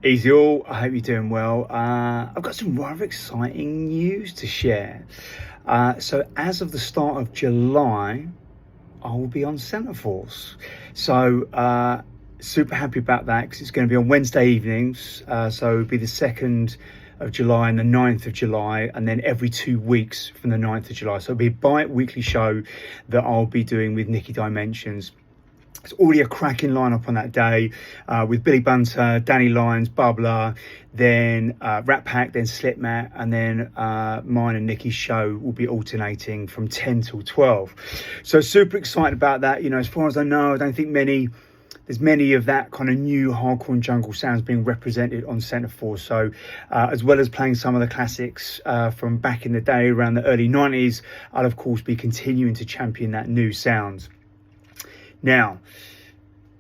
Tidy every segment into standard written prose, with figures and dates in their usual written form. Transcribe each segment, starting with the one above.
Easy all, I hope you're doing well. I've got some rather exciting news to share. So as of the start of July, I will be on Centerforce. So super happy about that because it's going to be on Wednesday evenings. So it'll be the 2nd of July and the 9th of July, and then every 2 weeks from the 9th of July. So it'll be a bi-weekly show that I'll be doing with Niki Dimensions. It's already a cracking lineup on that day with Billy Bunter, Danny Lyons, Bubbler, then Ratpack, then Slipmatt, and then mine and Niki's show will be alternating from 10 till 12. So super excited about that. You know, as far as I know, I don't think there's many of that kind of new hardcore and jungle sounds being represented on Centerforce. So as well as playing some of the classics from back in the day around the early 90s, I'll of course be continuing to champion that new sound. Now,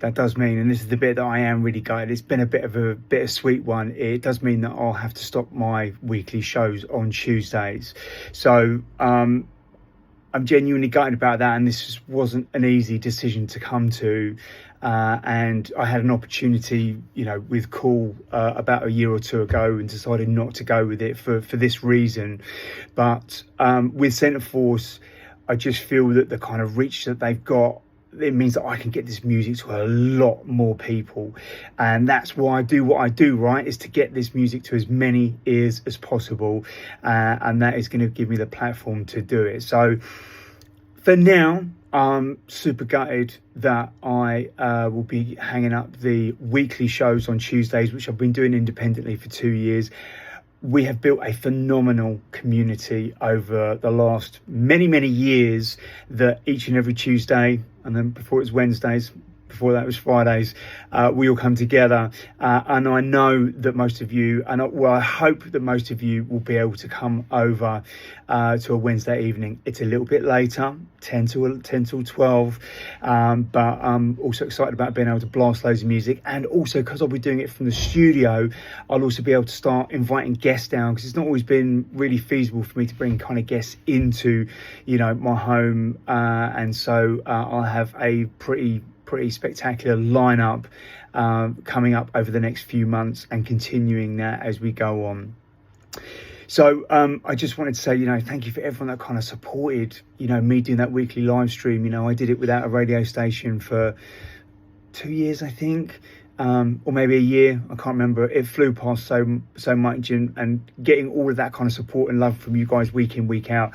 that does mean, and this is the bit that I am really gutted, it's been a bit of a bittersweet one. It does mean that I'll have to stop my weekly shows on Tuesdays. So I'm genuinely gutted about that, and this wasn't an easy decision to come to. And I had an opportunity, you know, with Cool about a year or two ago and decided not to go with it for this reason. But with Centerforce, I just feel that the kind of reach that they've got, it means that I can get this music to a lot more people, and that's why I do what I do, right, is to get this music to as many ears as possible, and that is going to give me the platform to do it. So for now, I'm super gutted that I will be hanging up the weekly shows on Tuesdays, which I've been doing independently for 2 years. We have built a phenomenal community over the last many years that each and every Tuesday, and then before it was Wednesdays, before that was Fridays, we all come together. And I know that most of you, I hope that most of you will be able to come over to a Wednesday evening. It's a little bit later, 10 till 12, but I'm also excited about being able to blast loads of music, and also because I'll be doing it from the studio, I'll also be able to start inviting guests down, because it's not always been really feasible for me to bring kind of guests into, you know, my home, and so I'll have a pretty spectacular lineup coming up over the next few months, and continuing that as we go on. So I just wanted to say, you know, thank you for everyone that kind of supported, you know, me doing that weekly live stream. You know, I did it without a radio station for 2 years, I think, or maybe a year. I can't remember. It flew past so much, and getting all of that kind of support and love from you guys week in, week out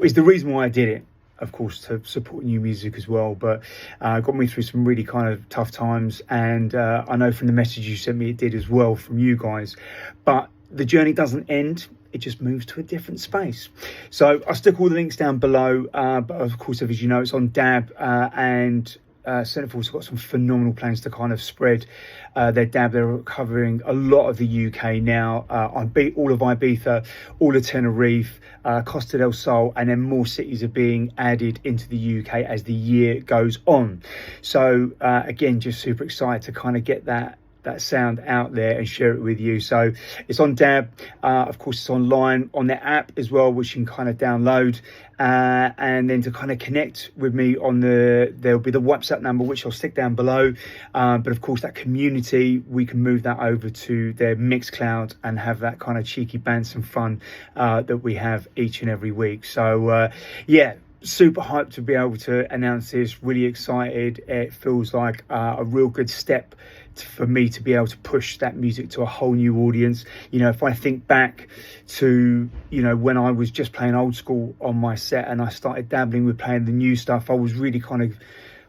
is the reason why I did it. Of course, to support new music as well, but got me through some really kind of tough times, and I know from the message you sent me it did as well from you guys. But the journey doesn't end, it just moves to a different space. So I'll stick all the links down below, but of course, as you know, it's on Dab, and Centerforce have got some phenomenal plans to kind of spread their dab. They're covering a lot of the UK now, all of Ibiza, all of Tenerife, Costa del Sol, and then more cities are being added into the UK as the year goes on. So again, just super excited to kind of get that sound out there and share it with you. So it's on Dab, of course it's online on their app as well, which you can kind of download, and then to kind of connect with me on there'll be the WhatsApp number, which I'll stick down below, but of course that community, we can move that over to their Mixcloud and have that kind of cheeky bands and fun that we have each and every week. So yeah, super hyped to be able to announce this, really excited. It feels like a real good step for me to be able to push that music to a whole new audience. You know, if I think back to, you know, when I was just playing old school on my set and I started dabbling with playing the new stuff, I was really kind of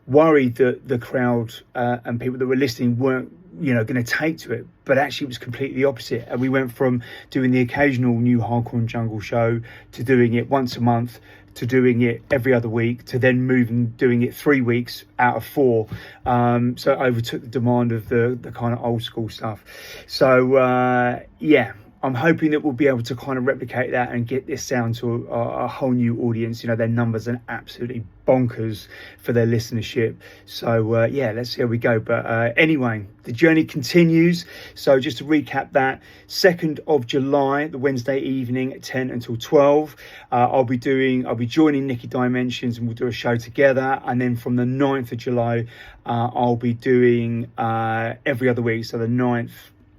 worried that the crowd and people that were listening weren't, you know, going to take to it. But actually it was completely the opposite, and we went from doing the occasional new hardcore and jungle show to doing it once a month, to doing it every other week, to then moving doing it 3 weeks out of 4. So it overtook the demand of the kind of old school stuff. So yeah, I'm hoping that we'll be able to kind of replicate that and get this sound to a whole new audience. You know, their numbers are absolutely bonkers for their listenership. So yeah, let's see how we go. But anyway, the journey continues. So just to recap that, 2nd of July, the Wednesday evening at 10 until 12, I'll be joining Niki Dimensions and we'll do a show together. And then from the 9th of July, I'll be doing every other week. So the 9th,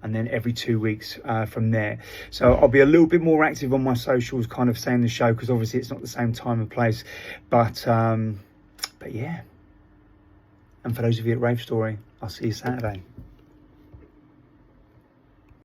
and then every 2 weeks from there. So I'll be a little bit more active on my socials, kind of saying the show, because obviously it's not the same time and place. But yeah. And for those of you at Rave Story, I'll see you Saturday.